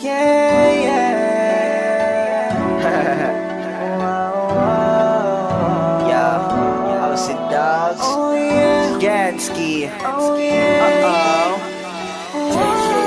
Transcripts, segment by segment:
Yeah, yeah. Yo, how's it, dogs? Oh, yeah. Gansky. Oh, yeah.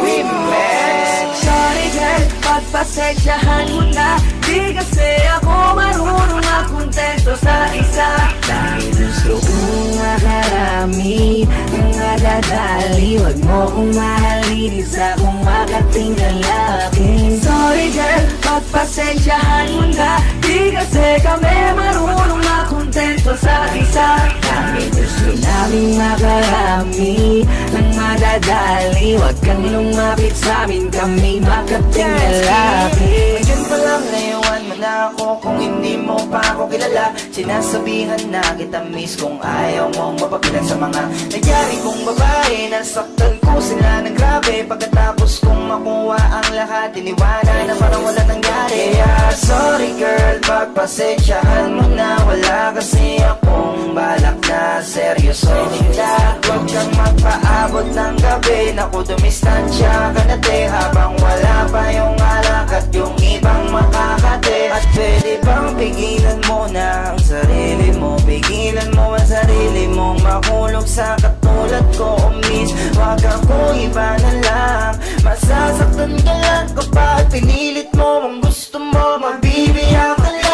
Remix. Sorry girl, pagpasensyahan mo na. Di kasi ako marunong makontento sa isa. Dahil gusto kong makarami, mga dadali. Huwag mo kong mahalin, isa kong makating lalaki. Sorry girl, pagpasensyahan mo na. Di kasi kami marunong makontento sa isa. Dahil gusto naming makarami, ng madadali. Huwag kang lumapit sa'min, kami makating lalaki. Ngayon pa lang layuan mo na ako kung hindi mo pa ako kilala. Sinasabihan na kita miss kung ayaw mong mapagilan sa mga nangyari kong babae. Nasaktan ko sila ng grabe, pagkatapos kong makuha ang lahat, iniwala na parang wala nangyari. Kaya sorry girl, pagpasensyahan mo na. Wala kasi akong balak na seryoso nila. Huwag kang magpaabot ng gabi, naku dumistansya ka na te. Habang wala pa yung alak at yung ibang makakate. At pwede bang pigilan mo na ang sarili mo, pigilan mo ang sarili mong mahulog sa katulad ko. Oh miss, wag ako iba na lang. Masasaktan ka lang kapag pinilit mo ang gusto mo, mabibiyak ka lang.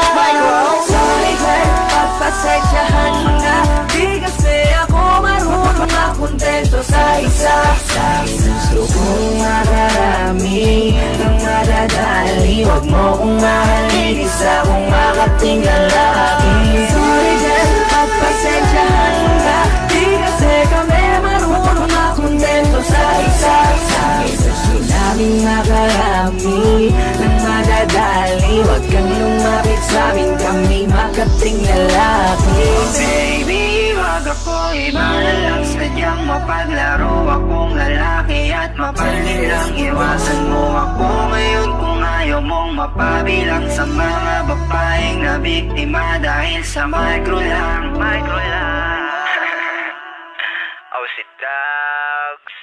Sorry girl, pagpasensyahan mo na. Di kasi ako marunong makontento sa isa. Dahil gusto kong makarami, ng madadali. Huwag mo kong mahalin, isa kong makating lalaki. Sorry girl, pagpasensyahan mo na. Di kasi kami marunong makontento sa isa. Dahil gusto naming makarami, ng madadali. Huwag kang lumapit sa'min, kami makating lalaki. Baby, wag ako iba na lang, sadyang mapaglaro akong lalaki at mapalit lang. Iwasan mo ako ngayon kung ayaw mong mapabilang sa mga babaeng na biktima dahil sa micro lang. Oh, si Dogs.